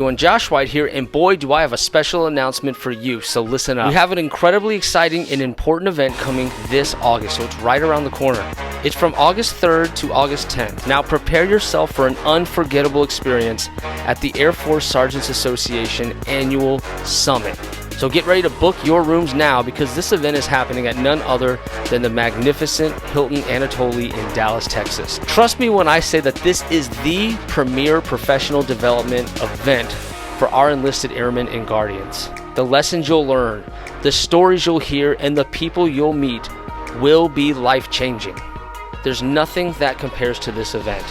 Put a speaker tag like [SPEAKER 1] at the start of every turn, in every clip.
[SPEAKER 1] Everyone, Josh White here, and boy do I have a special announcement for you, so listen up. We have an incredibly exciting and important event coming this August, so it's right around the corner. It's from August 3rd to August 10th. Now prepare yourself for an unforgettable experience at the Air Force Sergeants Association Annual Summit. So get ready to book your rooms now because this event is happening at none other than the magnificent Hilton Anatoly in Dallas, Texas. Trust me when I say that this is the premier professional development event for our enlisted airmen and guardians. The lessons you'll learn, the stories you'll hear, and the people you'll meet will be life-changing. There's nothing that compares to this event.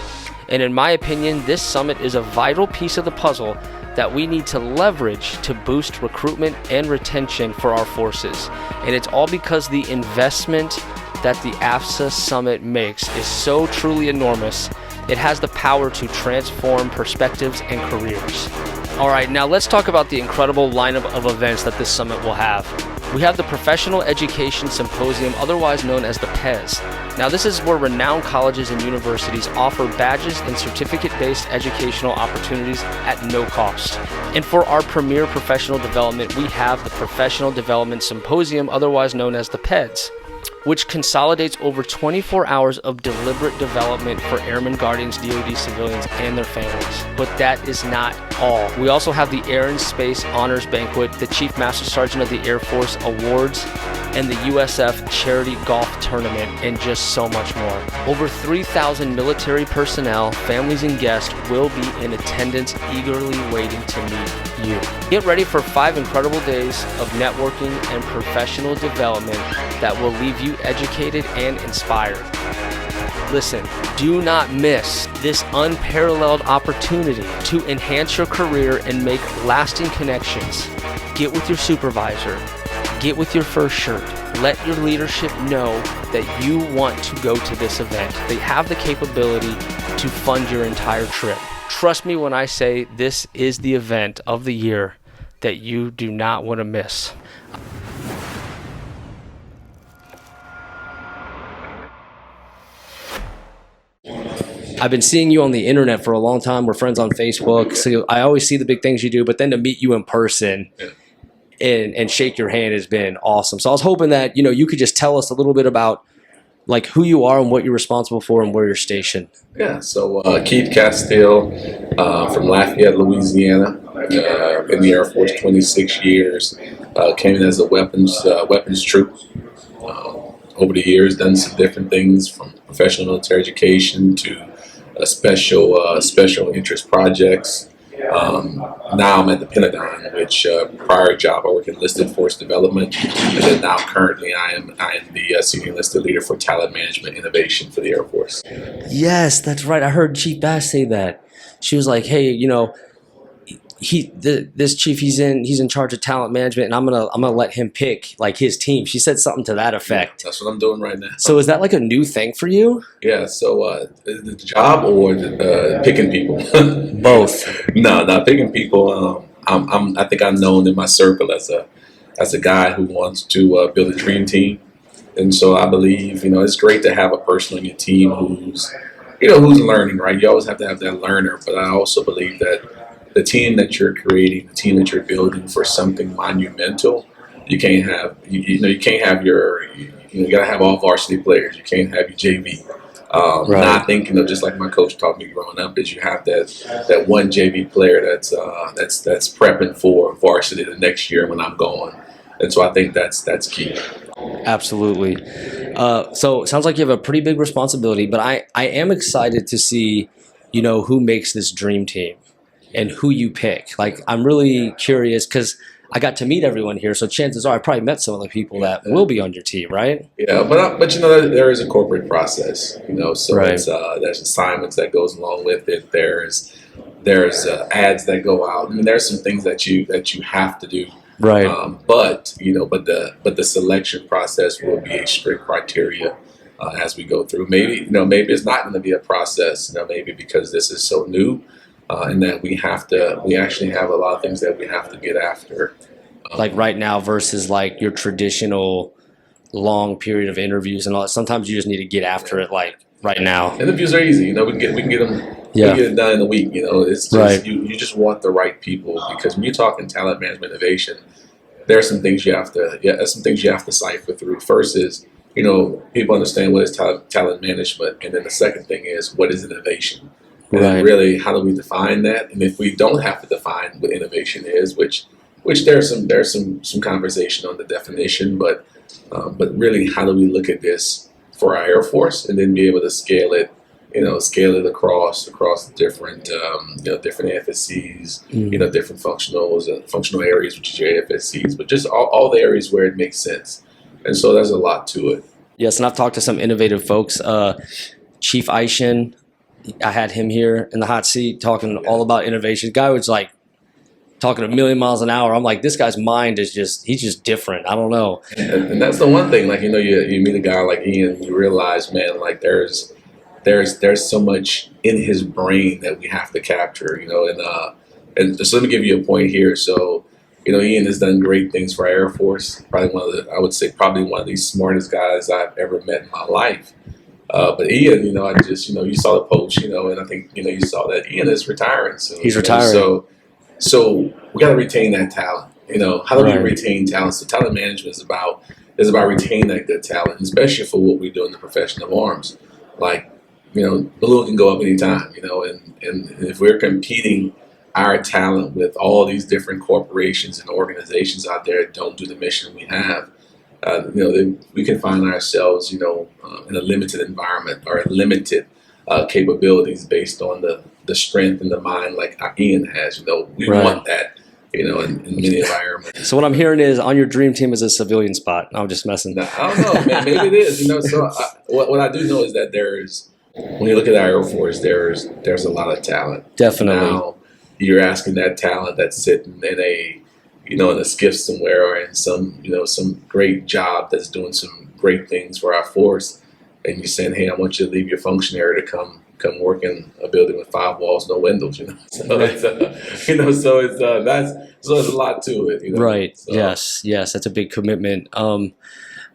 [SPEAKER 1] And in my opinion, this summit is a vital piece of the puzzle that we need to leverage to boost recruitment and retention for our forces. And it's all because the investment that the AFSA Summit makes is so truly enormous. It has the power to transform perspectives and careers. All right, now let's talk about the incredible lineup of events that this summit will have. We have the Professional Education Symposium, otherwise known as the PES. Now this is where renowned colleges and universities offer badges and certificate-based educational opportunities at no cost. And for our premier professional development, we have the Professional Development Symposium, otherwise known as the PEDS, which consolidates over 24 hours of deliberate development for airmen, guardians, DoD civilians, and their families. But that is not all. We also have the Air and Space Honors Banquet, the Chief Master Sergeant of the Air Force Awards, and the USF Charity Golf Tournament, and just so much more. Over 3,000 military personnel, families, and guests will be in attendance, eagerly waiting to meet you. Get ready for 5 incredible days of networking and professional development that will leave you educated and inspired. Listen, do not miss this unparalleled opportunity to enhance your career and make lasting connections. Get with your supervisor. Get with your first shirt. Let your leadership know that you want to go to this event. They have the capability to fund your entire trip. Trust me when I say this is the event of the year that you do not want to miss. I've been seeing you on the internet for a long time. We're friends on Facebook. So I always see the big things you do, but then to meet you in person and shake your hand has been awesome. So I was hoping that, you could just tell us a little bit about like who you are and what you're responsible for and where you're stationed.
[SPEAKER 2] Yeah, so Keith Castille from Lafayette, Louisiana, in the Air Force 26 years, came in as a weapons troop. Over the years, done some different things from professional military education to special interest projects. Now I'm at the Pentagon, which prior job I worked in enlisted force development, and then now currently I am the senior enlisted leader for talent management innovation for the Air Force.
[SPEAKER 1] Yes, that's right. I heard Chief Bass say that. She was like, "Hey, this chief, he's in charge of talent management, and I'm gonna let him pick like his team." She said something to that effect.
[SPEAKER 2] Yeah, that's what I'm doing right now.
[SPEAKER 1] So is that like a new thing for you?
[SPEAKER 2] Yeah. So the job or picking people?
[SPEAKER 1] Both.
[SPEAKER 2] No, not picking people. I think I'm known in my circle as a guy who wants to build a dream team, and so I believe it's great to have a person on your team who's learning. Right. You always have to have that learner, but I also believe that the team that you're creating, the team that you're building for something monumental, you can't have you gotta have all varsity players. You can't have your JV.
[SPEAKER 1] Right.
[SPEAKER 2] And I think just like my coach taught me growing up, is you have that one JV player that's prepping for varsity the next year when I'm going, and so I think that's key.
[SPEAKER 1] Absolutely. So it sounds like you have a pretty big responsibility, but I am excited to see who makes this dream team and who you pick. Like, I'm really curious because I got to meet everyone here, so chances are I probably met some of the people that will be on your team, right?
[SPEAKER 2] Yeah, but there is a corporate process, so
[SPEAKER 1] right.
[SPEAKER 2] There's assignments that goes along with it. There's ads that go out. I mean, there's some things that you have to do.
[SPEAKER 1] Right.
[SPEAKER 2] But the selection process will be a strict criteria as we go through. Maybe it's not going to be a process. Maybe because this is so new. And that we actually have a lot of things that we have to get after.
[SPEAKER 1] Like right now versus like your traditional long period of interviews and all that. Sometimes you just need to get after it like right now.
[SPEAKER 2] Interviews are easy. We can get them You'll
[SPEAKER 1] Yeah.
[SPEAKER 2] get it done in a week. It's just
[SPEAKER 1] Right.
[SPEAKER 2] you just want the right people, because when you're talking talent management innovation, there are some things you have to there's some things you have to cipher through. First is, people understand what is talent management, and then the second thing is, what is innovation, and then
[SPEAKER 1] Right.
[SPEAKER 2] really, how do we define that? And if we don't have to define what innovation is, which there's some conversation on the definition, but really, how do we look at this for our Air Force, and then be able to scale it across different different AFSCs, different functional areas, which is your AFSCs, but just all the areas where it makes sense. And so there's a lot to it.
[SPEAKER 1] Yes, and I've talked to some innovative folks. Chief Aishin, I had him here in the hot seat talking all about innovation. Guy was like talking a million miles an hour. I'm like, this guy's mind is he's just different. I don't know.
[SPEAKER 2] And that's the one thing, like, you meet a guy like Ian, you realize, man, like there's so much in his brain that we have to capture, and just let me give you a point here. So, Ian has done great things for our Air Force. I would say probably one of the smartest guys I've ever met in my life. But Ian, you saw the post, and I think, you saw that Ian is retiring soon.
[SPEAKER 1] He's retiring.
[SPEAKER 2] So we got to retain that talent. How do we
[SPEAKER 1] Right.
[SPEAKER 2] retain talent? So talent management is about retaining that good talent, especially for what we do in the profession of arms. Like, balloon can go up anytime, and if we're competing our talent with all these different corporations and organizations out there that don't do the mission we have, we can find ourselves, in a limited environment or limited capabilities based on the strength and the mind like Ian has. We
[SPEAKER 1] Right.
[SPEAKER 2] want that, in many environments.
[SPEAKER 1] So what I'm hearing is on your dream team is a civilian spot. I'm just messing.
[SPEAKER 2] Now, I don't know, man. Maybe it is. So what I do know is that when you look at our Air Force, there's a lot of talent.
[SPEAKER 1] Definitely.
[SPEAKER 2] Now, you're asking that talent that's sitting in in a skiff somewhere, or in some great job that's doing some great things for our force, and you're saying, hey, I want you to leave your function area to come work in a building with 5 walls, no windows. So it's so there's a lot to it.
[SPEAKER 1] Right.
[SPEAKER 2] So,
[SPEAKER 1] Yes, that's a big commitment.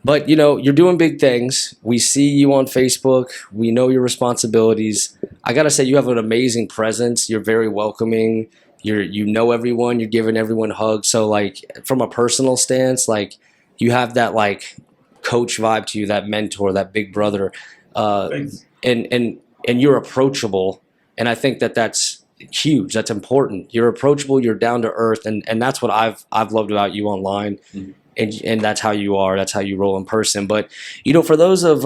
[SPEAKER 1] But you're doing big things. We see you on Facebook. We know your responsibilities. I gotta say, you have an amazing presence. You're very welcoming. You know everyone. You're giving everyone hugs. So like from a personal stance, like you have that like coach vibe to you, that mentor, that big brother,
[SPEAKER 2] thanks.
[SPEAKER 1] and you're approachable. And I think that's huge. That's important. You're approachable. You're down to earth, and that's what I've loved about you online.
[SPEAKER 2] Mm-hmm.
[SPEAKER 1] And that's how you are. That's how you roll in person. But for those of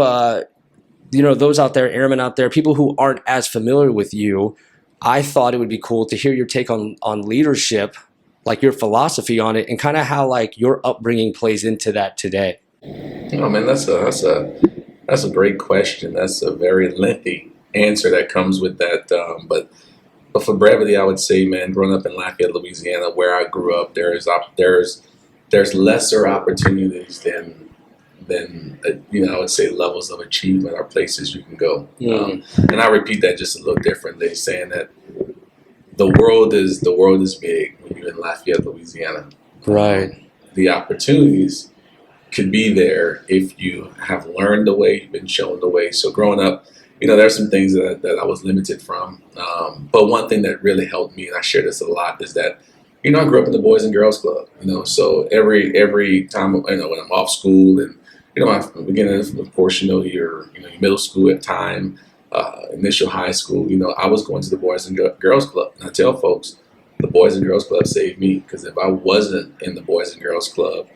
[SPEAKER 1] those out there, airmen out there, people who aren't as familiar with you, I thought it would be cool to hear your take on leadership, like your philosophy on it, and kind of how like your upbringing plays into that today.
[SPEAKER 2] Oh man, that's a great question. That's a very lengthy answer that comes with that. But for brevity, I would say, man, growing up in Lafayette, Louisiana, where I grew up, there's lesser opportunities than I would say levels of achievement or places you can go. And I repeat that just a little differently, saying that the world is big when you're in Lafayette, Louisiana.
[SPEAKER 1] Right.
[SPEAKER 2] The opportunities could be there if you have learned the way, you've been shown the way. So growing up, there's some things that I was limited from. But one thing that really helped me, and I share this a lot, is that I grew up in the Boys and Girls Club. So every time when I'm off school, and at the beginning, of course, your middle school at time, initial high school, I was going to the Boys and Girls Club. And I tell folks, the Boys and Girls Club saved me, because if I wasn't in the Boys and Girls Club,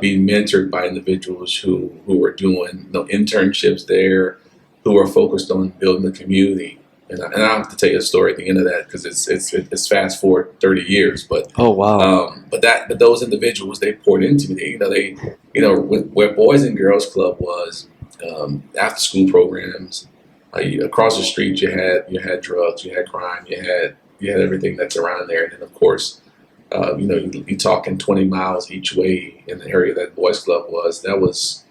[SPEAKER 2] being mentored by individuals who were doing internships there, who were focused on building the community. And I have to tell you a story at the end of that, because it's fast forward 30 years. But
[SPEAKER 1] oh wow!
[SPEAKER 2] But those individuals, they poured into me. Where Boys and Girls Club was, after school programs, across the street you had drugs, you had crime, you had everything that's around there. And then of course, you're talking 20 miles each way in the area that Boys Club was. That was,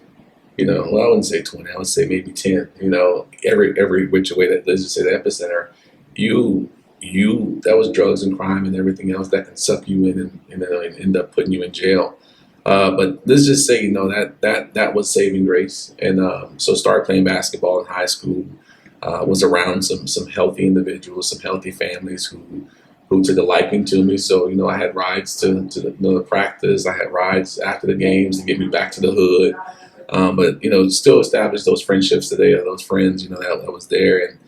[SPEAKER 2] I wouldn't say 20, I would say maybe 10, every which way that, let's just say the epicenter, that was drugs and crime and everything else that can suck you in and end up putting you in jail. But let's just say, that was saving grace. And so started playing basketball in high school. was around some healthy individuals, some healthy families who took a liking to me. So, I had rides to the practice. I had rides after the games to get me back to the hood. But, still established those friendships today, or those friends, that was there.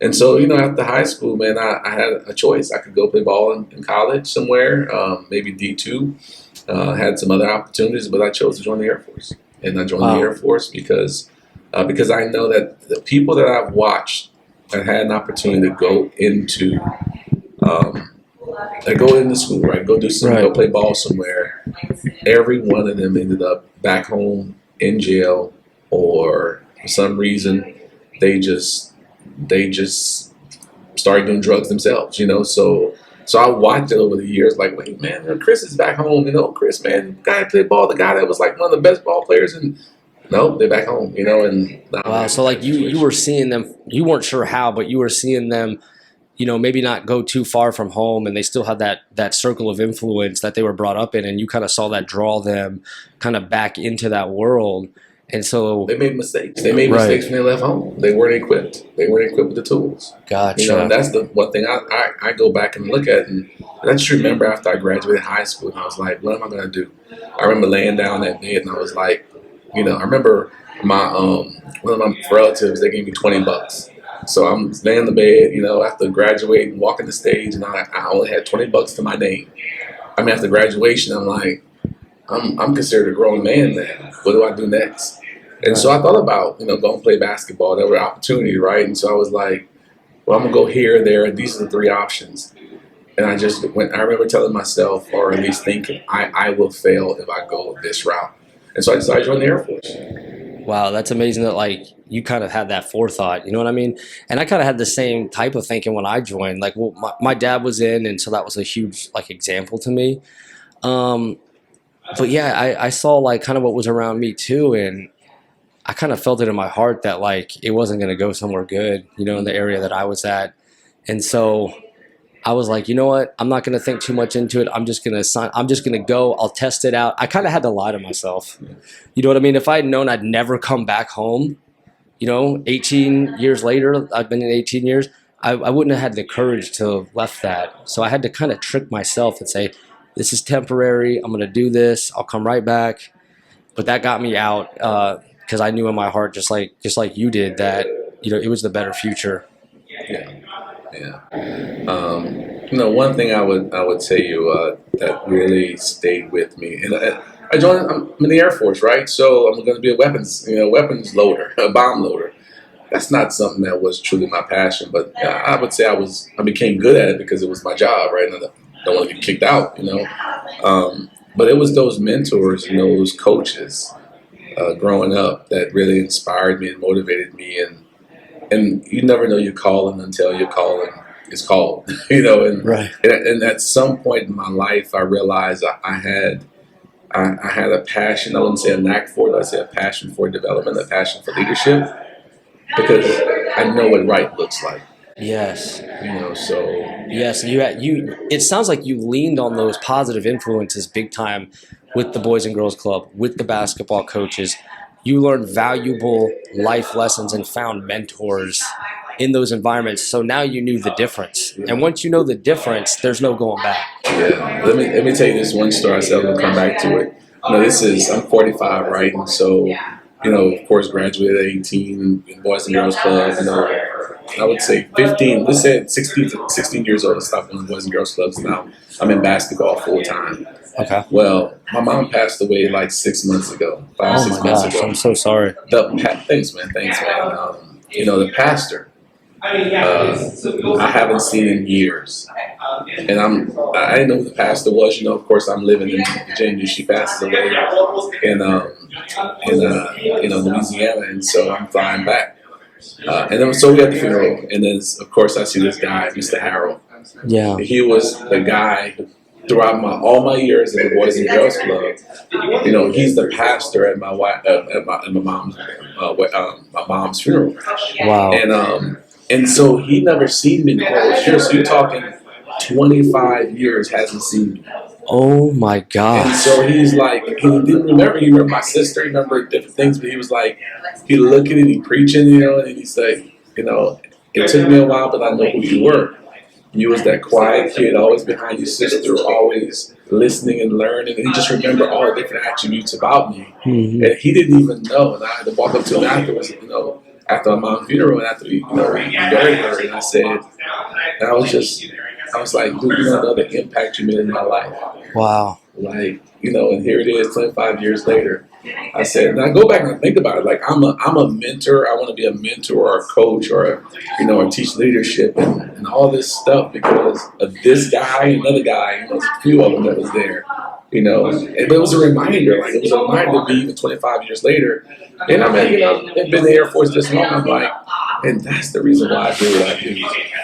[SPEAKER 2] And so, after high school, man, I had a choice. I could go play ball in college somewhere, maybe D2. Had some other opportunities, but I chose to join the Air Force. And I joined the Air Force because I know that the people that I've watched that had an opportunity to go into school, right? Go do some, go play ball somewhere. Every one of them ended up back home in jail, or for some reason they just started doing drugs themselves, So I watched it over the years, like, wait, man, Chris is back home, Chris, man, the guy that played ball, the guy that was like one of the best ball players, and no, they're back home, and
[SPEAKER 1] wow. So like you were seeing them, you weren't sure how, but you were seeing them, maybe not go too far from home, and they still had that circle of influence that they were brought up in, and you kind of saw that draw them kind of back into that world. And so
[SPEAKER 2] they made mistakes. They made mistakes when they left home. They weren't equipped. They weren't equipped with the tools.
[SPEAKER 1] Gotcha.
[SPEAKER 2] And that's the one thing I go back and look at, and I just remember after I graduated high school, and I was like, what am I going to do? I remember laying down that bed, and I was like, I remember my one of my relatives, they gave me $20. So I'm laying in the bed, after graduating, walking the stage, and I only had $20 to my name. I mean, after graduation, I'm like, I'm considered a grown man now. What do I do next? And so I thought about, going play basketball. There were opportunities, right? And so I was like, well, I'm going to go here, there. These are the three options. And I remember telling myself, or at least thinking, I will fail if I go this route. And so I decided to join the Air Force.
[SPEAKER 1] Wow, that's amazing that like you kind of had that forethought, you know what I mean? And I kind of had the same type of thinking when I joined. Like, well, my dad was in, and so that was a huge like example to me. But yeah, I saw like kind of what was around me too, and I kind of felt it in my heart that like it wasn't going to go somewhere good, in the area that I was at. And so I was like, you know what? I'm not going to think too much into it. I'm just going to go. I'll test it out. I kind of had to lie to myself. You know what I mean? If I had known I'd never come back home, 18 years later, I've been in 18 years, I wouldn't have had the courage to have left that. So I had to kind of trick myself and say, this is temporary. I'm going to do this. I'll come right back. But that got me out because I knew in my heart, just like you did, that it was the better future.
[SPEAKER 2] Yeah. One thing I would tell you that really stayed with me, and I'm in the Air Force, right? So I'm going to be a weapons loader, a bomb loader. That's not something that was truly my passion, but I would say I became good at it because it was my job, right? And I don't want to get kicked out, But it was those mentors, those coaches growing up that really inspired me and motivated me, and you never know your calling until your calling is called,
[SPEAKER 1] Right.
[SPEAKER 2] And at some point in my life, I realized I had a passion. I wouldn't say a knack for it. I'd say a passion for development, a passion for leadership, because I know what right looks like.
[SPEAKER 1] Yes.
[SPEAKER 2] So
[SPEAKER 1] yes, you. It sounds like you leaned on those positive influences big time with the Boys and Girls Club, with the basketball coaches. You learned valuable life lessons and found mentors in those environments. So now you knew the difference. And once you know the difference, there's no going back.
[SPEAKER 2] Yeah. Let me tell you this one story. I said we'll come back to it. I'm 45, right? And so, of course, graduated at 18 in Boys and Girls Club. I would say 15. Let's say 16 years old. I stopped going to Boys and Girls Clubs. Now I'm in basketball full time.
[SPEAKER 1] Okay.
[SPEAKER 2] Well, my mom passed away like 6 months ago. 6 months ago.
[SPEAKER 1] I'm so sorry.
[SPEAKER 2] Thanks, man. The pastor, I haven't seen in years. And I didn't know who the pastor was. Of course, I'm living in Virginia. She passes away in Louisiana, and so I'm flying back. And then so we had the funeral, and then of course I see this guy, Mr. Harold.
[SPEAKER 1] Yeah.
[SPEAKER 2] He was the guy throughout all my years at the Boys and Girls Club. He's the pastor at my mom's funeral.
[SPEAKER 1] Wow.
[SPEAKER 2] And so he never seen me in all those years. So you're talking 25 years hasn't seen me.
[SPEAKER 1] Oh my God.
[SPEAKER 2] And so he's like, he didn't remember. He remembered my sister. He remembered different things, but he was like, he looking and he preaching, and he's like, it took me a while, but I know who you were. You was that quiet kid, always behind your sister, always listening and learning. And he just remembered all the different attributes about me.
[SPEAKER 1] Mm-hmm.
[SPEAKER 2] And he didn't even know. And I had to walk up to him afterwards, after my mom's funeral and after we buried her. And I said, and I was like, dude, you don't know the impact you made in my life.
[SPEAKER 1] Wow.
[SPEAKER 2] Like, and here it is, 25 years later. I said, and I go back and think about it. Like, I'm a mentor. I want to be a mentor or a coach or or teach leadership and all this stuff because of this guy, another guy, there's a few of them that was there, and it was a reminder. Like, it was a reminder to me even 25 years later. And I mean, I've been in the Air Force this long. I'm like, and that's the reason why I do what I do.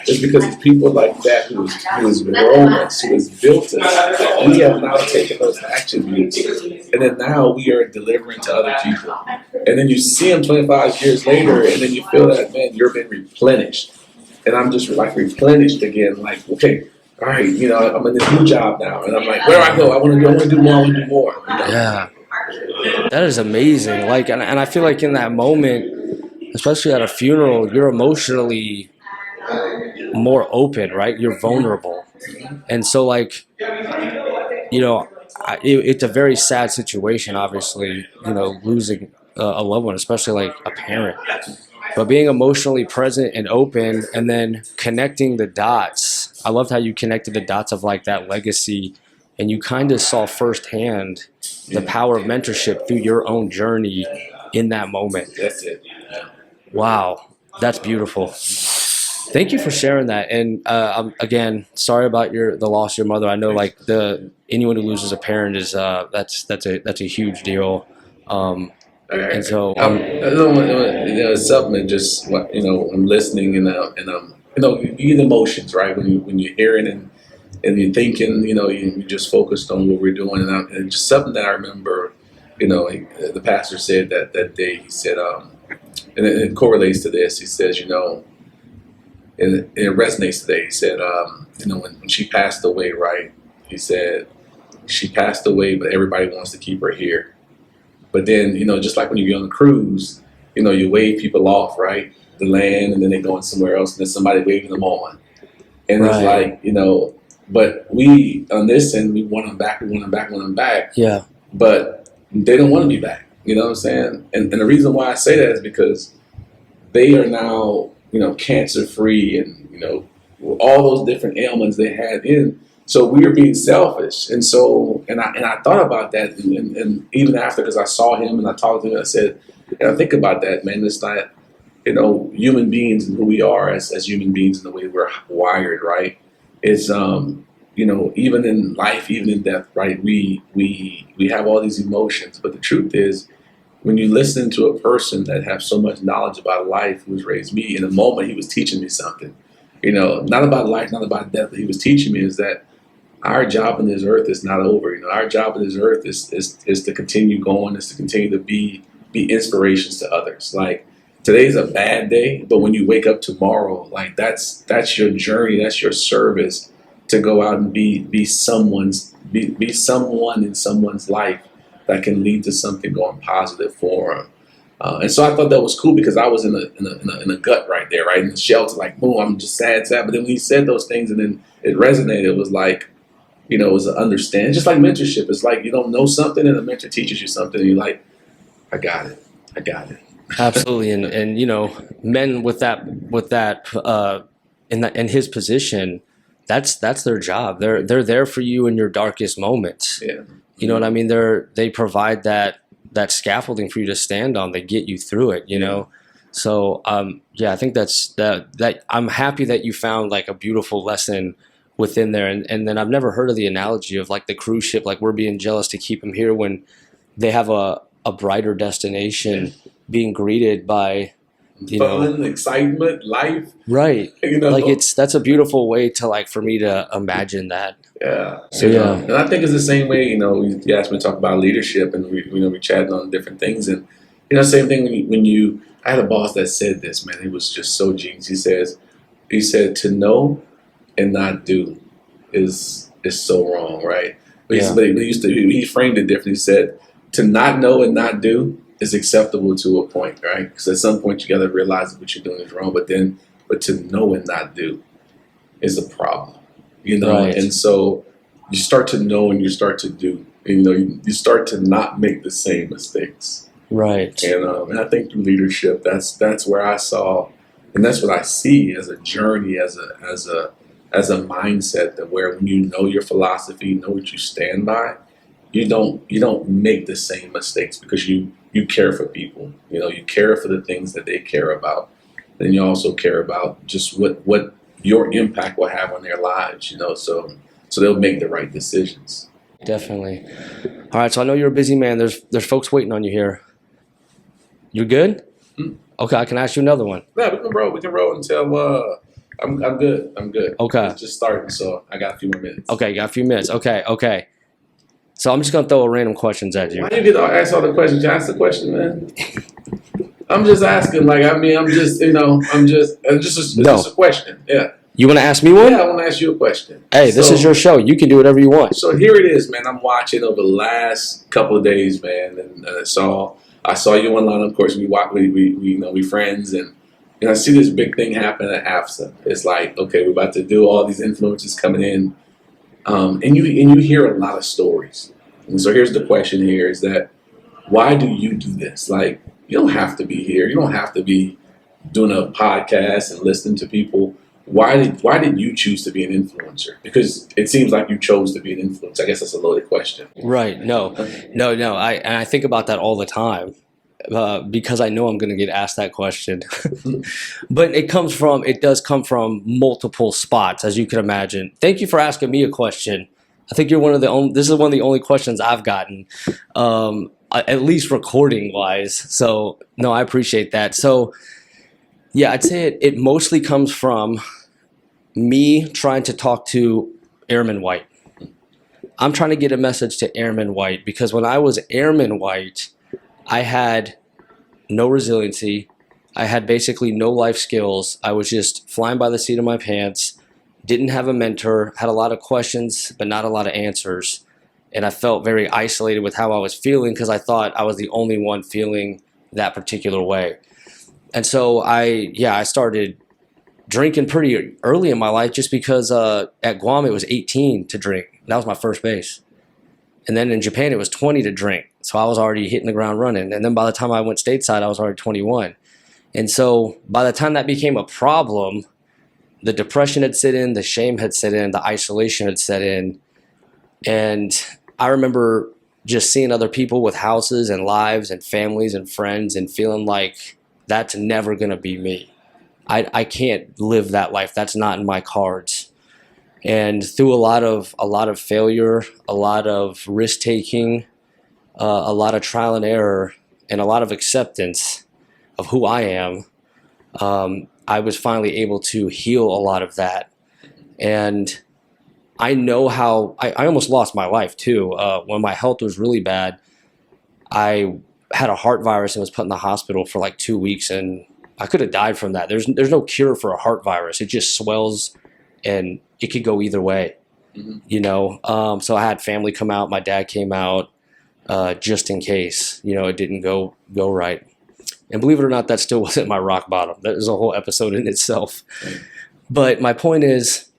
[SPEAKER 2] It's because it's people like that who has grown us, who has built us. We have now taken those attributes, and then now we are delivering to other people. And then you see them 25 years later, and then you feel that, man, you're being replenished. And I'm just like replenished again, like, okay, all right, I'm in this new job now. And I'm like, where do I go? I want to do more.
[SPEAKER 1] Yeah. That is amazing. Like, and I feel like in that moment, especially at a funeral, you're emotionally more open, right? You're vulnerable. And so, like, it's a very sad situation, obviously, losing a loved one, especially like a parent. But being emotionally present and open and then connecting the dots. I loved how you connected the dots of like that legacy, and you kind of saw firsthand the power of mentorship through your own journey in that moment.
[SPEAKER 2] That's it. Yeah.
[SPEAKER 1] Wow. That's beautiful. Thank you for sharing that. And again, sorry about the loss of your mother. I know like anyone who loses a parent is that's a huge deal. And so
[SPEAKER 2] it's something just I'm listening and you get emotions, right, when you're hearing and you're thinking, you're just focused on what we're doing, and just something that I remember, the pastor said that day. He said, and it correlates to this. He says, and it resonates today. He said, when she passed away, right? He said she passed away, but everybody wants to keep her here. But then, just like when you get on a cruise, you wave people off, right? The land, and then they going somewhere else, and then somebody waving them on. And It's like, but we, on this end, we want them back.
[SPEAKER 1] Yeah.
[SPEAKER 2] But they don't want to be back. You know what I'm saying? And the reason why I say that is because they are now, cancer free and, all those different ailments they had in. So we were being selfish. And so, and I thought about that. And even after, because I saw him and I talked to him, I said, think about that, man. It's not, human beings and who we are as human beings and the way we're wired, right? Is, even in life, even in death, right? We have all these emotions. But the truth is, when you listen to a person that have so much knowledge about life, who's raised me, in a moment he was teaching me something, not about life, not about death, but he was teaching me is that our job on this earth is not over. Our job on this earth is to continue going, is to continue to be inspirations to others. Like, today's a bad day, but when you wake up tomorrow, like that's your journey, that's your service to go out and be someone in someone's life that can lead to something going positive for them. And so I thought that was cool because I was in a gut right there, right in the shelter, like, boom, I'm just sad. But then when he said those things and then it resonated, it was like, it was an understanding. Just like mentorship, it's like you don't know something and a mentor teaches you something, and you're like, I got it.
[SPEAKER 1] Absolutely. And men with that in his position, that's their job. They're there for you in your darkest moments.
[SPEAKER 2] Yeah.
[SPEAKER 1] You know what I mean? They provide that scaffolding for you to stand on. They get you through it, So I think that I'm happy that you found like a beautiful lesson within there. And then I've never heard of the analogy of like the cruise ship, like we're being jealous to keep them here when they have a brighter destination, being greeted by
[SPEAKER 2] fun, excitement, life.
[SPEAKER 1] Right. Like that's a beautiful way to like for me to imagine that.
[SPEAKER 2] Yeah.
[SPEAKER 1] So
[SPEAKER 2] and I think it's the same way, you asked me to talk about leadership and we chatted on different things, and same thing when I had a boss that said this, man, it was just so genius. He said to know and not do is so wrong, right? But he framed it differently. He said to not know and not do is acceptable to a point, right? Because at some point you got to realize that what you're doing is wrong. But to know and not do is a problem, you know.
[SPEAKER 1] Right.
[SPEAKER 2] And so you start to know and you start to do. You know, you start to not make the same mistakes.
[SPEAKER 1] Right.
[SPEAKER 2] And I think through leadership, that's where I saw, and that's what I see as a journey, as a mindset, that where when you know your philosophy, know what you stand by, you don't make the same mistakes because you care for people. You know, you care for the things that they care about. Then you also care about just what your impact will have on their lives, you know, so they'll make the right decisions.
[SPEAKER 1] Definitely. All right, so I know you're a busy man. There's folks waiting on you here. You good?
[SPEAKER 2] Mm.
[SPEAKER 1] Okay, I can ask you another one.
[SPEAKER 2] Yeah, we can roll until I'm good.
[SPEAKER 1] Okay.
[SPEAKER 2] It's just starting, so I got a few more minutes.
[SPEAKER 1] Okay, you got a few minutes. Okay. So I'm just gonna throw random questions at you.
[SPEAKER 2] Why do you get to ask all the questions? You ask the question, man. I'm just asking. Like, I mean, it's just a question. Yeah.
[SPEAKER 1] You want to ask me one?
[SPEAKER 2] Yeah, I want to ask you a question.
[SPEAKER 1] Hey, this is your show. You can do whatever you want.
[SPEAKER 2] So here it is, man. I'm watching over the last couple of days, man, and I saw you online. Of course, we friends, and I see this big thing happen at AFSA. It's like, okay, we're about to do all these influencers coming in, and you hear a lot of stories. And so here's the question: here is that why do you do this? Like, you don't have to be here. You don't have to be doing a podcast and listening to people. Why did you choose to be an influencer? Because it seems like you chose to be an influencer. I guess that's a loaded question. Right.
[SPEAKER 1] No. I think about that all the time because I know I'm going to get asked that question. But it does come from multiple spots, as you can imagine. Thank you for asking me a question. I think this is one of the only questions I've gotten, at least recording wise. So no, I appreciate that. So yeah, I'd say it mostly comes from me trying to talk to Airman White. I'm trying to get a message to Airman White because when I was Airman White, I had no resiliency. I had basically no life skills. I was just flying by the seat of my pants, didn't have a mentor, had a lot of questions, but not a lot of answers. And I felt very isolated with how I was feeling because I thought I was the only one feeling that particular way. And so I started drinking pretty early in my life just because at Guam it was 18 to drink. That was my first base. And then in Japan it was 20 to drink. So I was already hitting the ground running. And then by the time I went stateside, I was already 21. And so by the time that became a problem, the depression had set in, the shame had set in, the isolation had set in. And I remember just seeing other people with houses and lives and families and friends and feeling like that's never going to be me. I can't live that life. That's not in my cards. And through a lot of failure, a lot of risk taking, a lot of trial and error, and a lot of acceptance of who I am, I was finally able to heal a lot of that. And I know how I almost lost my life too. When my health was really bad, I had a heart virus and was put in the hospital for like 2 weeks, and I could have died from that. There's no cure for a heart virus. It just swells and it could go either way, you know? So I had family come out, my dad came out, just in case, it didn't go right. And believe it or not, that still wasn't my rock bottom. That was a whole episode in itself. But my point is,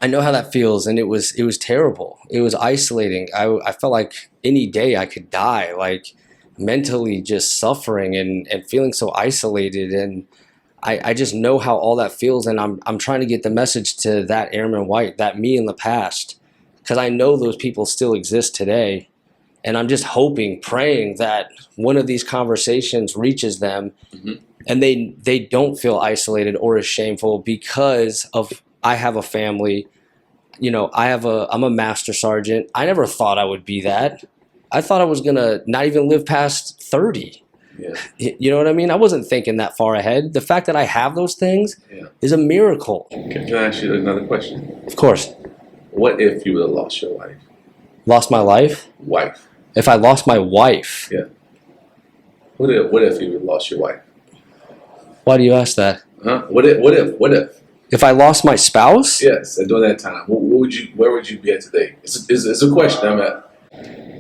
[SPEAKER 1] I know how that feels, and it was terrible. It was isolating. I felt like any day I could die, like mentally just suffering and feeling so isolated. And I just know how all that feels, and I'm trying to get the message to that Airman White, that me in the past, because I know those people still exist today. And I'm just hoping, praying that one of these conversations reaches them, and they don't feel isolated or as shameful because of I have a family. I'm a master sergeant. I never thought I would be that. I thought I was gonna not even live past 30. Yeah. You know what I mean? I wasn't thinking that far ahead. The fact that I have those things is a miracle.
[SPEAKER 2] Can I ask you another question?
[SPEAKER 1] Of course.
[SPEAKER 2] What if you would have lost your wife?
[SPEAKER 1] Lost my life?
[SPEAKER 2] Wife.
[SPEAKER 1] If I lost my wife?
[SPEAKER 2] Yeah. What if you would have lost your wife?
[SPEAKER 1] Why do you ask that?
[SPEAKER 2] Huh? What if?
[SPEAKER 1] If I lost my spouse?
[SPEAKER 2] Yes, and during that time, where would you be at today? It's a question I'm at.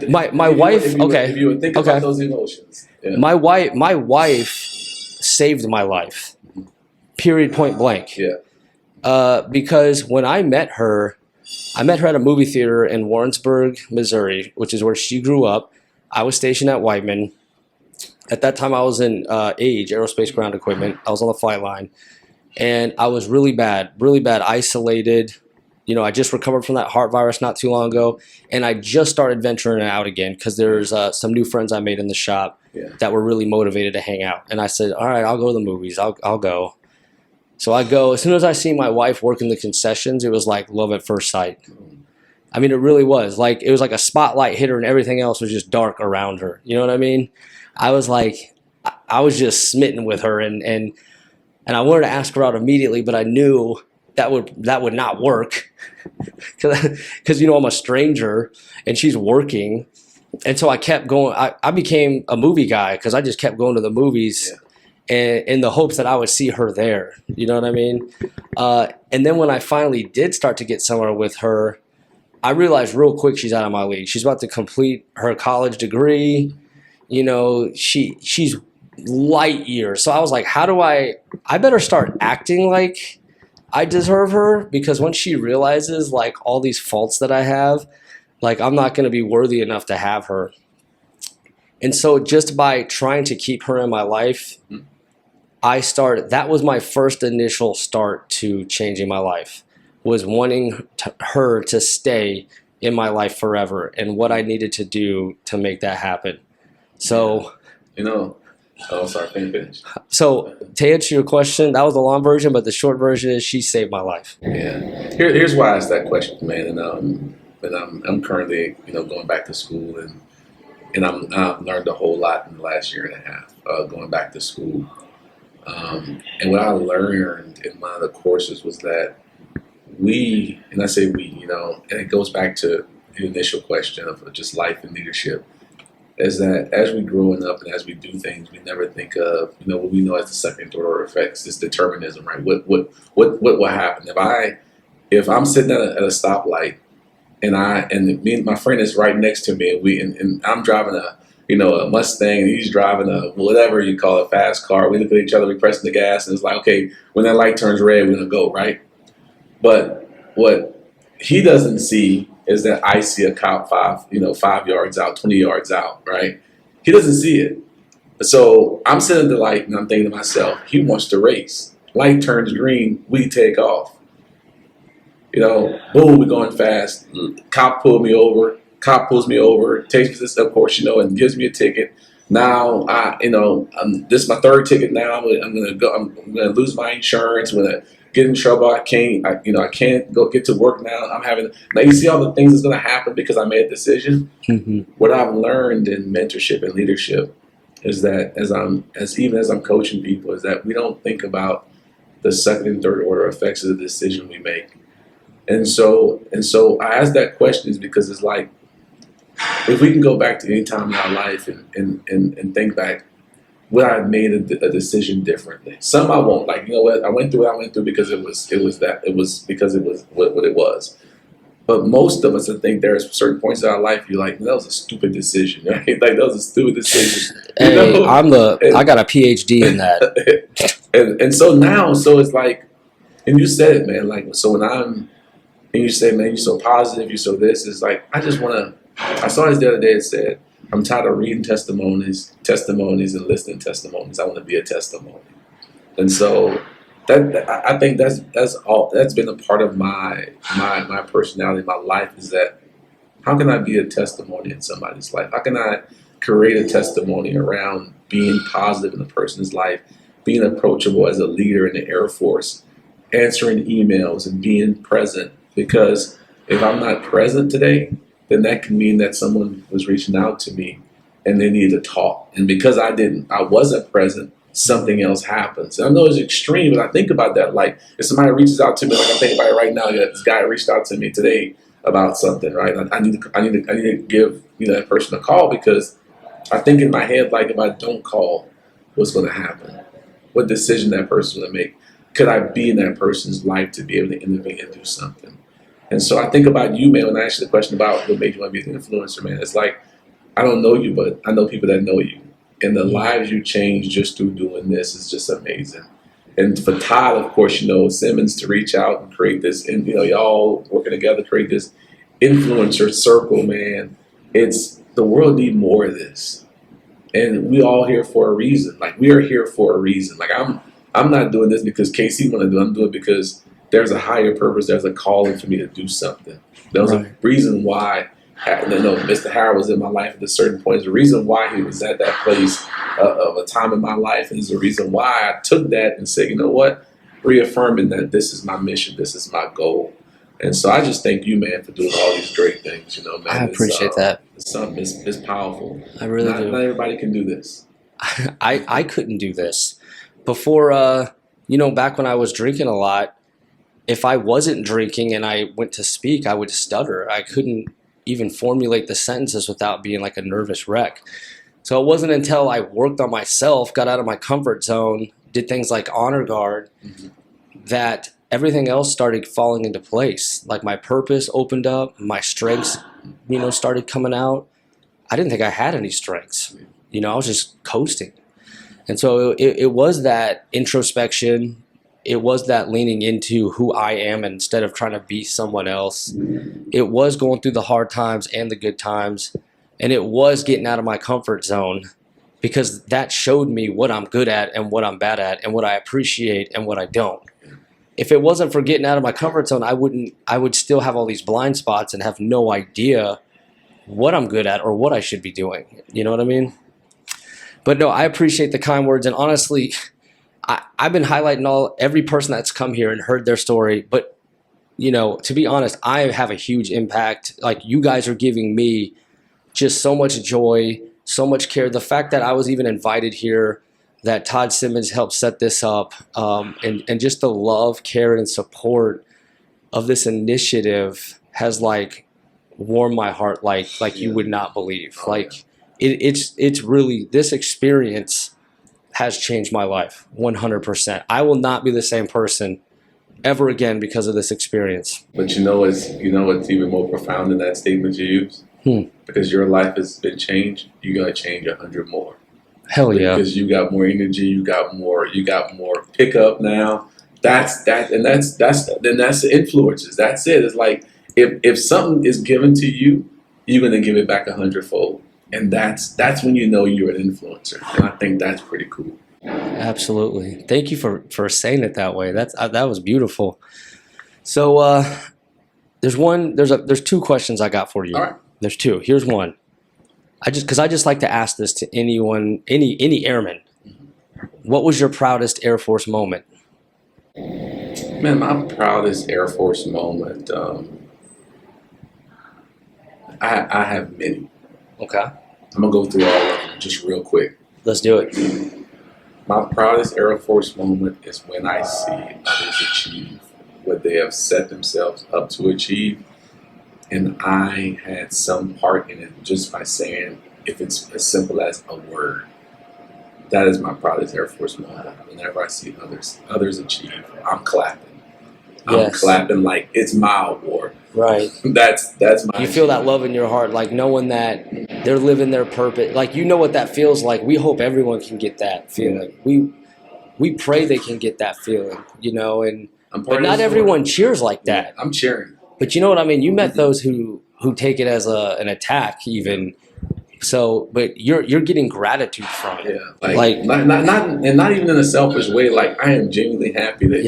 [SPEAKER 1] My wife. Okay.
[SPEAKER 2] If you would think about those emotions. Yeah.
[SPEAKER 1] My wife saved my life. Period. Point blank.
[SPEAKER 2] Yeah.
[SPEAKER 1] Because when I met her at a movie theater in Warrensburg, Missouri, which is where she grew up. I was stationed at Whiteman. At that time, I was in AGE, Aerospace Ground Equipment. I was on the flight line, and I was really bad, isolated. I just recovered from that heart virus not too long ago, and I just started venturing out again because there's some new friends I made in the shop that were really motivated to hang out. And I said, all right, I'll go to the movies. I'll go. So I go. As soon as I see my wife working the concessions, it was like love at first sight. I mean, it really was. Like, it was like a spotlight hit her and everything else was just dark around her. You know what I mean? I was like, I was just smitten with her, and I wanted to ask her out immediately, but I knew that would not work because I'm a stranger and she's working, and so I kept going. I became a movie guy because I just kept going to the movies, and in the hopes that I would see her there. You know what I mean? And then when I finally did start to get somewhere with her, I realized real quick she's out of my league. She's about to complete her college degree. She's light years. So I was like, how do I better start acting like I deserve her, because once she realizes like all these faults that I have, like I'm not going to be worthy enough to have her. And so just by trying to keep her in my life, that was my first initial start to changing my life, was wanting her to stay in my life forever and what I needed to do to make that happen. So,
[SPEAKER 2] sorry, finish.
[SPEAKER 1] So to answer your question, that was the long version, but the short version is she saved my life.
[SPEAKER 2] Yeah. Here's why I asked that question, man. And I'm currently, going back to school, and I've learned a whole lot in the last year and a half, going back to school. And what I learned in one of the courses was that and I say we, and it goes back to the initial question of just life and leadership, is that as we growing up and as we do things, we never think of, what we know as the second order effects, this determinism, right? What will happen if I'm sitting at a stoplight and me and my friend is right next to me, and I'm driving a Mustang, and he's driving a whatever you call a fast car. We look at each other, we pressing the gas, and it's like, okay, when that light turns red, we're gonna go, right? But what he doesn't see is that I see a cop 5 yards out, 20 yards out, right? He doesn't see it. So I'm sitting at the light and I'm thinking to myself, he wants to race. Light turns green, we take off. Boom, we're going fast. Cop pulls me over, takes me to this, of course, and gives me a ticket. Now this is my third ticket now. I'm gonna lose my insurance. I'm gonna get in trouble. I can't go get to work now. Now you see all the things that's going to happen because I made a decision.
[SPEAKER 1] Mm-hmm.
[SPEAKER 2] What I've learned in mentorship and leadership is that as I'm coaching people, is that we don't think about the second and third order effects of the decision we make. And so I ask that question is because it's like, if we can go back to any time in our life and think back, would I have made a decision differently? Some I won't. Like, what, I went through what I went through because it was because it was what it was. But most of us, I think there's certain points in our life you're like, that was a stupid decision, right? Like, that was a stupid decision.
[SPEAKER 1] Hey, I got a PhD in that.
[SPEAKER 2] and so now, it's like, and you said it, man. Like, so and you say, man, you're so positive, you're so this. It's like, I saw this the other day. It said, I'm tired of reading testimonies and listening to testimonies. I want to be a testimony. And so I think that's been a part of my personality, my life, is that how can I be a testimony in somebody's life? How can I create a testimony around being positive in a person's life, being approachable as a leader in the Air Force, answering emails and being present? Because if I'm not present today, then that can mean that someone was reaching out to me and they needed to talk. And because I wasn't present, something else happens. And I know it's extreme, but I think about that. Like, if somebody reaches out to me, like I'm thinking about it right now, this guy reached out to me today about something, right? I need to give that person a call, because I think in my head, like, if I don't call, what's going to happen? What decision that person's going to make? Could I be in that person's life to be able to intervene and do something? And so I think about you, man, when I asked you the question about what made you want to be an influencer, man. It's like, I don't know you, but I know people that know you. And the lives you change just through doing this is just amazing. And for Todd, of course, Simmons to reach out and create this, and y'all working together, create this influencer circle, man. It's the world need more of this. And we all here for a reason. Like, we are here for a reason. Like, I'm not doing this because KC want to do it. I'm doing it because there's a higher purpose. There's a calling for me to do something. There's a reason why Mr. Harrell was in my life at a certain point. There's a reason why he was at that place of a time in my life. And there's a reason why I took that and said, you know what? Reaffirming that this is my mission. This is my goal. And so I just thank you, man, for doing all these great things. Man,
[SPEAKER 1] I appreciate that.
[SPEAKER 2] It's powerful.
[SPEAKER 1] I really do.
[SPEAKER 2] Not everybody can do this.
[SPEAKER 1] I couldn't do this. Before, back when I was drinking a lot, if I wasn't drinking and I went to speak, I would stutter. I couldn't even formulate the sentences without being like a nervous wreck. So it wasn't until I worked on myself, got out of my comfort zone, did things like honor guard, that everything else started falling into place. Like, my purpose opened up, my strengths, started coming out. I didn't think I had any strengths. I was just coasting. And so it was that introspection. It was that leaning into who I am instead of trying to be someone else. It was going through the hard times and the good times. And it was getting out of my comfort zone, because that showed me what I'm good at and what I'm bad at and what I appreciate and what I don't. If it wasn't for getting out of my comfort zone, I would still have all these blind spots and have no idea what I'm good at or what I should be doing. You know what I mean? But no, I appreciate the kind words. And honestly, I've been highlighting every person that's come here and heard their story. But, to be honest, I have a huge impact. Like, you guys are giving me just so much joy, so much care. The fact that I was even invited here, that Todd Simmons helped set this up, and just the love, care, and support of this initiative has warmed my heart like you would not believe. It's really, this experience has changed my life 100%. I will not be the same person ever again because of this experience.
[SPEAKER 2] But what's even more profound than that statement you use? Because your life has been changed, you're gonna change 100 more.
[SPEAKER 1] Hell yeah!
[SPEAKER 2] Because you got more energy, you got more pickup now. That's the influences. That's it. It's like, if something is given to you, you're gonna give it back 100-fold. And that's when you're an influencer. And I think that's pretty cool.
[SPEAKER 1] Absolutely. Thank you for saying it that way. That was beautiful. So there's two questions I got for you.
[SPEAKER 2] All right.
[SPEAKER 1] There's two. Here's one. I just like to ask this to anyone, any airman. What was your proudest Air Force moment?
[SPEAKER 2] Man, my proudest Air Force moment, I have many.
[SPEAKER 1] Okay.
[SPEAKER 2] I'm going to go through all of them just real quick.
[SPEAKER 1] Let's do it.
[SPEAKER 2] My proudest Air Force moment is when I see others achieve what they have set themselves up to achieve. And I had some part in it just by saying, if it's as simple as a word. That is my proudest Air Force moment. Whenever I see others achieve, I'm clapping. I'm clapping like it's my award.
[SPEAKER 1] Right.
[SPEAKER 2] That's my.
[SPEAKER 1] You feel that love in your heart, like knowing that they're living their purpose. Like, what that feels like. We hope everyone can get that feeling. We pray they can get that feeling, and but not everyone cheers like that.
[SPEAKER 2] I'm cheering.
[SPEAKER 1] But you know what I mean? You met those who take it as an attack even. So, but you're getting gratitude from it.
[SPEAKER 2] Yeah, not even in a selfish way. Like, I am genuinely happy that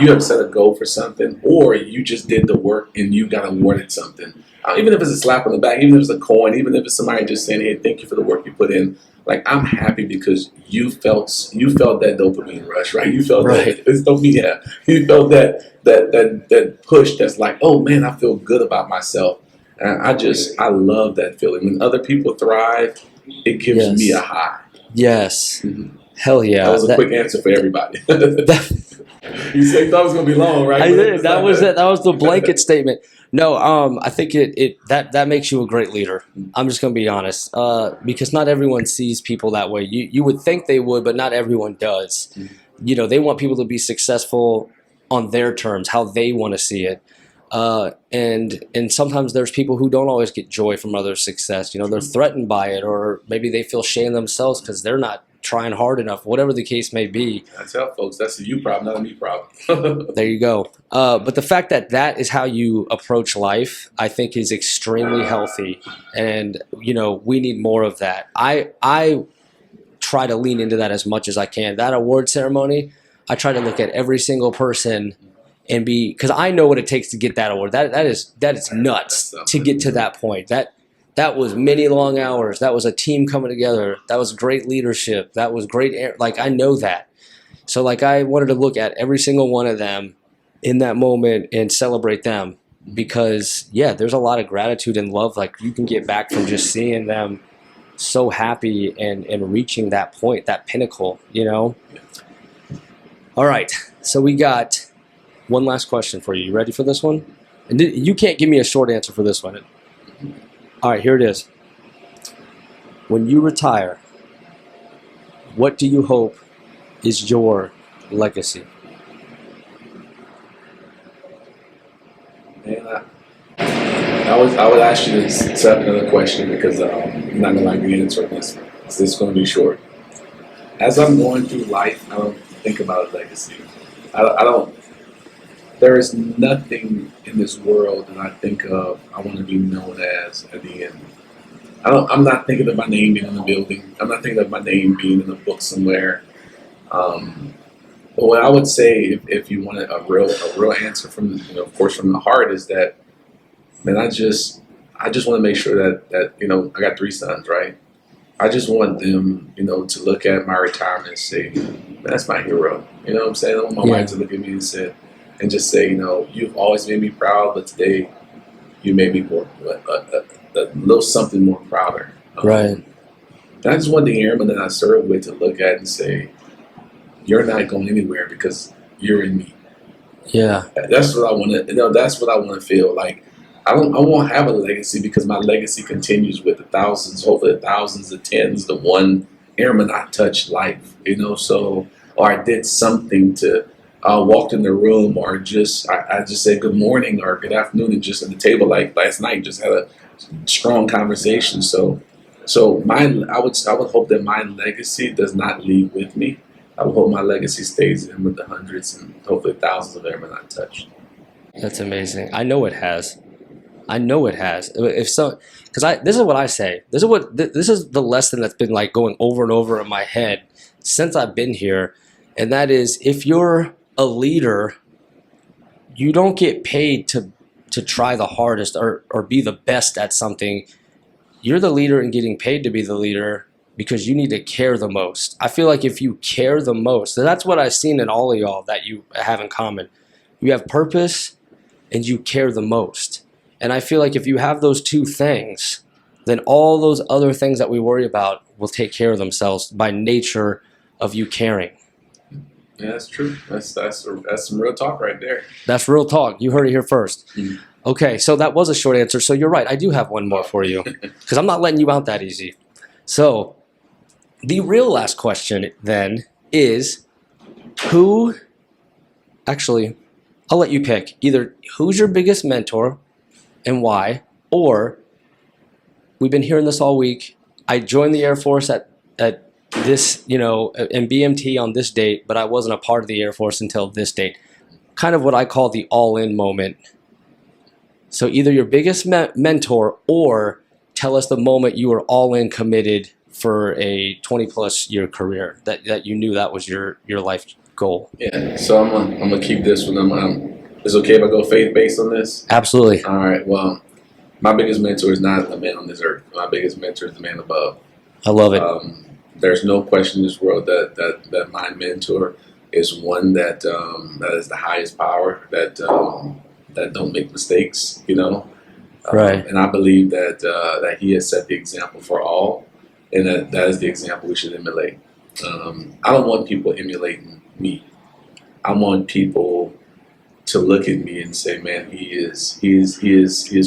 [SPEAKER 2] you have set a goal for something, or you just did the work and you got awarded something. Even if it's a slap on the back, even if it's a coin, even if it's somebody just saying, "Hey, thank you for the work you put in." Like, I'm happy because you felt that dopamine rush, right? You felt that it's dopamine. Yeah, you felt that push. That's like, oh man, I feel good about myself. And I love that feeling. When other people thrive, it gives me a high.
[SPEAKER 1] Yes. Mm-hmm. Hell yeah.
[SPEAKER 2] That was a quick answer for everybody. You thought it was gonna be long, right?
[SPEAKER 1] I did. That was it. That was the blanket statement. No, I think that makes you a great leader. I'm just gonna be honest, because not everyone sees people that way. You would think they would, but not everyone does. Mm-hmm. They want people to be successful on their terms, how they want to see it. And sometimes there's people who don't always get joy from others' success. You know, they're threatened by it, or maybe they feel shame themselves because they're not trying hard enough, whatever the case may be.
[SPEAKER 2] I tell folks, that's a you problem, not a me problem.
[SPEAKER 1] There you go. But the fact that that is how you approach life, I think is extremely healthy. And, you know, we need more of that. I try to lean into that as much as I can. That award ceremony, I try to look at every single person and because I know what it takes to get that award. That is nuts to get to that point. That was many long hours. That was a team coming together. That was great leadership. That was great. Like, I know that. So, like, I wanted to look at every single one of them in that moment and celebrate them because, yeah, there's a lot of gratitude and love like you can get back from just seeing them so happy and reaching that point, that pinnacle, you know? All right. So we got one last question for you. You ready for this one? And you can't give me a short answer for this one. All right, here it is. When you retire, what do you hope is your legacy?
[SPEAKER 2] Man, I would ask you to set up another question because I'm not going to like the answer on this. This is going to be short. As I'm going through life, I don't think about legacy. I don't. There is nothing in this world that I think of I want to be known as at the end. I'm not thinking of my name being in the building. I'm not thinking of my name being in a book somewhere. But what I would say, if you wanted a real answer from, you know, of course, from the heart, is that, man, I just want to make sure that you know, I got 3 sons, right? I just want them, you know, to look at my retirement and say, man, that's my hero. You know what I'm saying? I want my wife to look at me and just say, you know, you've always made me proud, but today you made me more a little something more prouder.
[SPEAKER 1] Right.
[SPEAKER 2] And I just want the airmen that I serve with to look at and say, you're not going anywhere because you're in me.
[SPEAKER 1] Yeah.
[SPEAKER 2] That's what I want to. You know, that's what I want to feel like. I won't have a legacy because my legacy continues with the thousands, hopefully the thousands, the tens, the one airman I touched life. You know, so or I did something to. Walked in the room, or I just said good morning or good afternoon, and just at the table like last night, just had a strong conversation. So I would hope that my legacy does not leave with me. I would hope my legacy stays in with the hundreds and hopefully thousands of airmen I touched.
[SPEAKER 1] That's amazing. I know it has. If so, because this is what I say. This is the lesson that's been like going over and over in my head since I've been here, and that is, if you're a leader, you don't get paid to try the hardest or be the best at something. You're the leader and getting paid to be the leader because you need to care the most. I feel like if you care the most, and that's what I've seen in all of y'all that you have in common. You have purpose and you care the most. And I feel like if you have those two things, then all those other things that we worry about will take care of themselves by nature of you caring.
[SPEAKER 2] Yeah, that's true. That's some real talk right there.
[SPEAKER 1] That's real talk. You heard it here first.
[SPEAKER 2] Mm-hmm.
[SPEAKER 1] Okay, so that was a short answer. So you're right. I do have one more for you because I'm not letting you out that easy. So the real last question then is actually, I'll let you pick. Either who's your biggest mentor and why, or we've been hearing this all week. I joined the Air Force at this, you know, in BMT on this date, but I wasn't a part of the Air Force until this date. Kind of what I call the all-in moment. So either your biggest mentor, or tell us the moment you were all-in committed for a 20-plus year career that you knew that was your life goal.
[SPEAKER 2] Yeah. So I'm gonna keep this one. Is it okay if I go faith-based on this?
[SPEAKER 1] Absolutely.
[SPEAKER 2] All right. Well, my biggest mentor is not a man on this earth. My biggest mentor is the man above.
[SPEAKER 1] I love it.
[SPEAKER 2] There's no question in this world that my mentor is one that is the highest power, that don't make mistakes, you know.
[SPEAKER 1] Right.
[SPEAKER 2] And I believe that he has set the example for all, and that is the example we should emulate. I don't want people emulating me. I want people to look at me and say, "Man, he is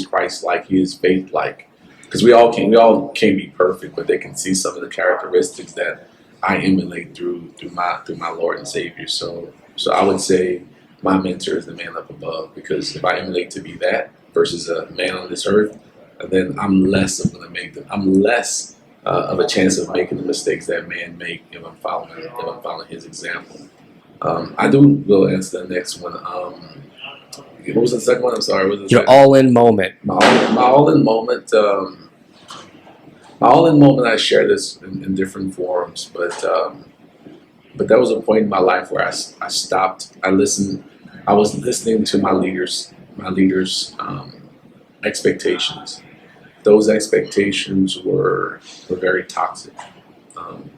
[SPEAKER 2] Christ-like. He is faith-like." Because we all can't be perfect, but they can see some of the characteristics that I emulate through my Lord and Savior. So I would say my mentor is the man up above, because if I emulate to be that versus a man on this earth, then I'm less of going to make them. I'm less of a chance of making the mistakes that man make if I'm following his example. I do go answer the next one. What was the second one? I'm sorry. What was the
[SPEAKER 1] Your all-in moment.
[SPEAKER 2] My all-in moment. My all-in moment. I share this in different forums, but there was a point in my life where I stopped. I listened. I was listening to my leaders' expectations. Those expectations were very toxic. And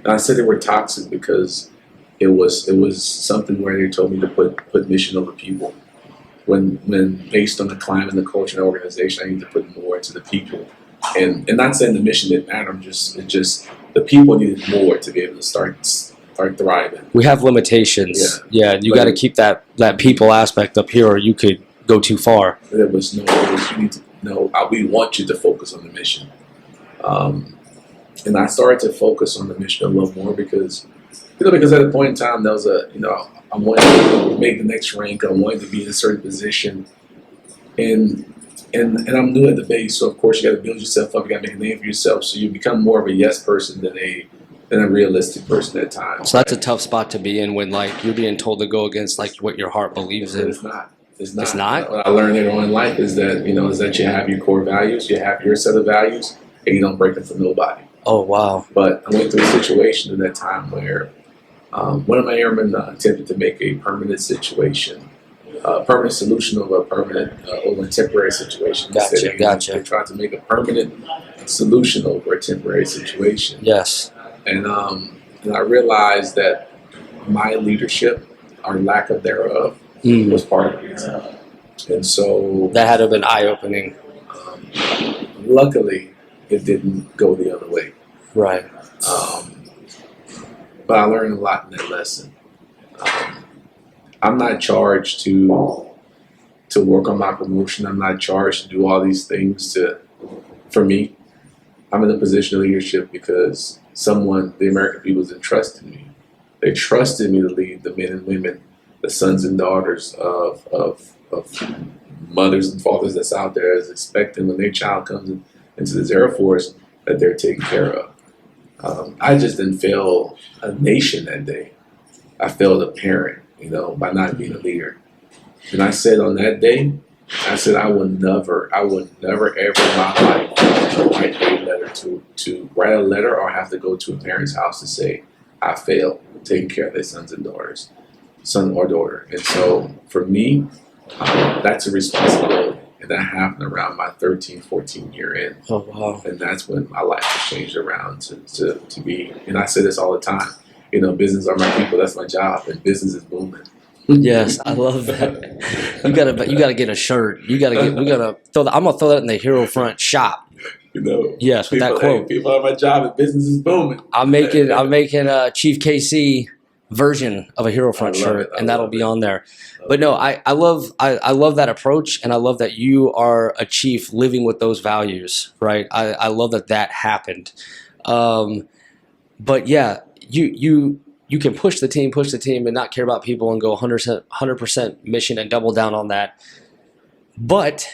[SPEAKER 2] I said they were toxic because it was something where they told me to put mission over people. When based on the climate and the culture and the organization, I need to put more into the people. And not saying the mission didn't matter. It's just the people needed more to be able to start thriving.
[SPEAKER 1] We have limitations. Yeah, you got to keep that people aspect up here, or you could go too far.
[SPEAKER 2] You need to know. We want you to focus on the mission. And I started to focus on the mission a little more because at a point in time, there was I wanted to make the next rank. I wanted to be in a certain position, and I'm new at the base, so of course you got to build yourself up. You got to make a name for yourself, so you become more of a yes person than a realistic person at times.
[SPEAKER 1] So that's a tough spot to be in when you're being told to go against what your heart believes in.
[SPEAKER 2] It's not.
[SPEAKER 1] It's not.
[SPEAKER 2] What I learned later on in life is that you have your core values, you have your set of values, and you don't break them for nobody.
[SPEAKER 1] Oh wow!
[SPEAKER 2] But I went through a situation in that time where one of my airmen attempted to make a permanent situation, permanent solution over a permanent over a temporary situation.
[SPEAKER 1] Gotcha.
[SPEAKER 2] They tried to make a permanent solution over a temporary situation.
[SPEAKER 1] Yes.
[SPEAKER 2] And I realized that my leadership, or lack of thereof, was part of the reason. And so
[SPEAKER 1] that had to have been eye-opening.
[SPEAKER 2] Luckily, it didn't go the other way.
[SPEAKER 1] Right.
[SPEAKER 2] But I learned a lot in that lesson. I'm not charged to work on my promotion. I'm not charged to do all these things for me. I'm in a position of leadership because the American people, has entrusted me. They trusted me to lead the men and women, the sons and daughters of mothers and fathers that's out there, is expecting when their child comes into this Air Force that they're taken care of. I just didn't fail a nation that day. I failed a parent, by not being a leader. And I said on that day, I would never ever in my life write a letter or have to go to a parent's house to say I failed taking care of their sons and daughters, son or daughter. And so for me, that's a responsibility. And that happened around my 13, 14 year in.
[SPEAKER 1] Oh, wow.
[SPEAKER 2] And that's when my life has changed around to be, and I say this all the time, business are my people, that's my job, and business is booming.
[SPEAKER 1] Yes, I love that. You gotta get a shirt. I'm gonna throw that in the Hero Front shop. Yes, with that quote.
[SPEAKER 2] People are my job, and business is booming.
[SPEAKER 1] I'm making a Chief KC version of a Hero Front shirt, and that'll be on there. But no, I love that approach, and I love that you are a chief living with those values, right? I love that happened. But yeah, you can push the team and not care about people and go 100% mission and double down on that. But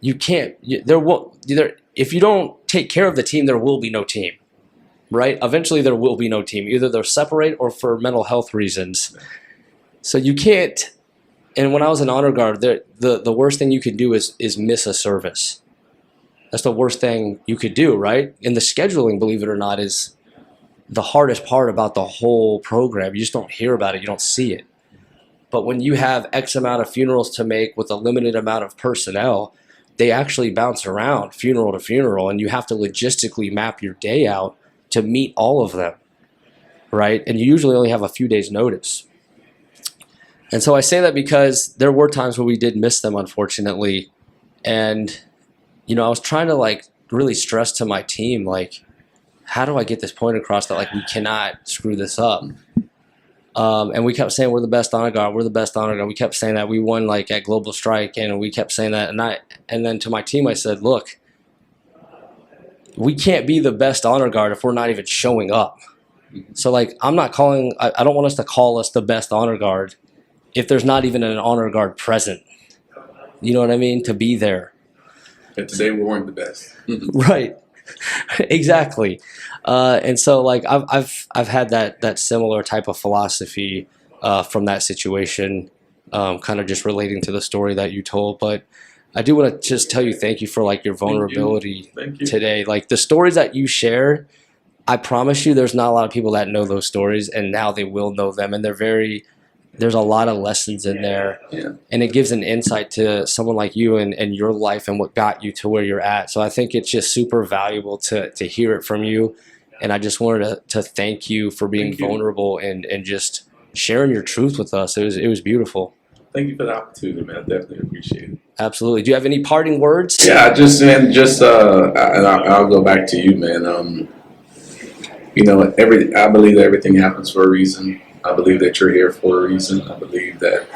[SPEAKER 1] you can't. If you don't take care of the team, there will be no team, right? Eventually, there will be no team. Either they'll separate or for mental health reasons. So you can't. And when I was in honor guard, the worst thing you could do is miss a service. That's the worst thing you could do, right? And the scheduling, believe it or not, is the hardest part about the whole program. You just don't hear about it. You don't see it. But when you have X amount of funerals to make with a limited amount of personnel, they actually bounce around funeral to funeral, and you have to logistically map your day out to meet all of them, right? And you usually only have a few days' notice. And so I say that because there were times where we did miss them, unfortunately. And, I was trying to really stress to my team, how do I get this point across that we cannot screw this up? And we kept saying we're the best honor guard. We're the best honor guard. We kept saying that. We won at Global Strike, and we kept saying that. And then to my team, I said, look, we can't be the best honor guard if we're not even showing up. So I'm not calling. I don't want us to call us the best honor guard if there's not even an honor guard present. You know what I mean? To be there.
[SPEAKER 2] And today we weren't the best.
[SPEAKER 1] Right. Exactly. And so like I've had that similar type of philosophy from that situation, kind of just relating to the story that you told. But I do want to just tell you thank you for like your vulnerability
[SPEAKER 2] Thank you.
[SPEAKER 1] today. Like the stories that you share, I promise you there's not a lot of people that know those stories, and now they will know them, and there's a lot of lessons in there.
[SPEAKER 2] Yeah.
[SPEAKER 1] And it gives an insight to someone like you and your life and what got you to where you're at. So I think it's just super valuable to hear it from you. And I just wanted to thank you for being vulnerable and just sharing your truth with us. It was beautiful.
[SPEAKER 2] Thank you for the opportunity, man. I definitely appreciate it.
[SPEAKER 1] Absolutely. Do you have any parting words?
[SPEAKER 2] Yeah, I'll go back to you, man. I believe that everything happens for a reason. I believe that you're here for a reason. I believe that,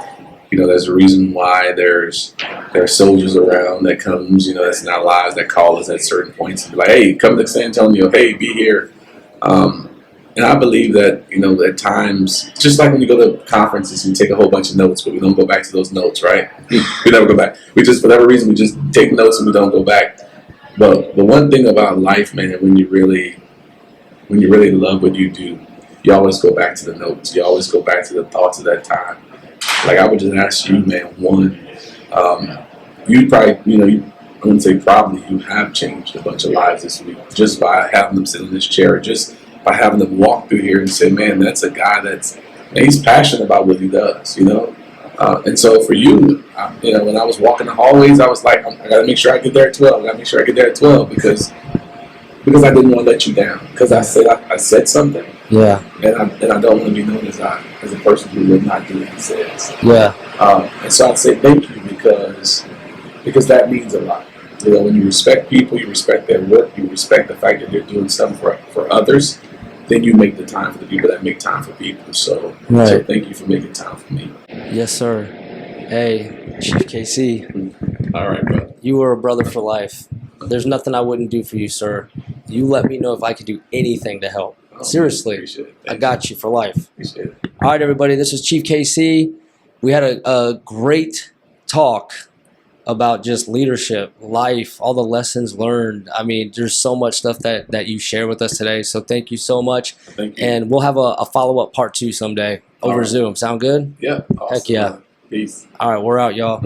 [SPEAKER 2] there's a reason why there are soldiers around that comes, that's in our lives, that call us at certain points and be like, hey, come to San Antonio, hey, be here. And I believe that, at times, just like when you go to conferences, we take a whole bunch of notes, but we don't go back to those notes, right? We never go back. We just, for whatever reason, we just take notes and we don't go back. But the one thing about life, man, when you really love what you do, you always go back to the notes. You always go back to the thoughts of that time. Like I would just ask you, man, you probably, I wouldn't say probably, you have changed a bunch of lives this week just by having them sit in this chair, just by having them walk through here and say, man, that's a guy he's passionate about what he does, And so for you, when I was walking the hallways, I was like, I got to make sure I get there at 12. I got to make sure I get there at 12 because I didn't want to let you down. Because I said something.
[SPEAKER 1] Yeah.
[SPEAKER 2] And I don't want to be known as a person who would not do what he says.
[SPEAKER 1] Yeah.
[SPEAKER 2] And so I'd say thank you because that means a lot. When you respect people, you respect their work, you respect the fact that they're doing something for others, then you make the time for the people that make time for people. So thank you for making time for me.
[SPEAKER 1] Yes, sir. Hey, Chief KC.
[SPEAKER 2] All right, brother.
[SPEAKER 1] You are a brother for life. There's nothing I wouldn't do for you, sir. You let me know if I could do anything to help. Seriously, I got you for life.
[SPEAKER 2] Appreciate it.
[SPEAKER 1] All right, everybody, this is Chief KC. We had a great talk about just leadership, life, all the lessons learned. I mean, there's so much stuff that you share with us today. So thank you so much.
[SPEAKER 2] Thank you.
[SPEAKER 1] And we'll have a follow-up part 2 someday over Zoom. Sound good?
[SPEAKER 2] Yeah. Awesome.
[SPEAKER 1] Heck yeah.
[SPEAKER 2] Peace.
[SPEAKER 1] All right, we're out, y'all.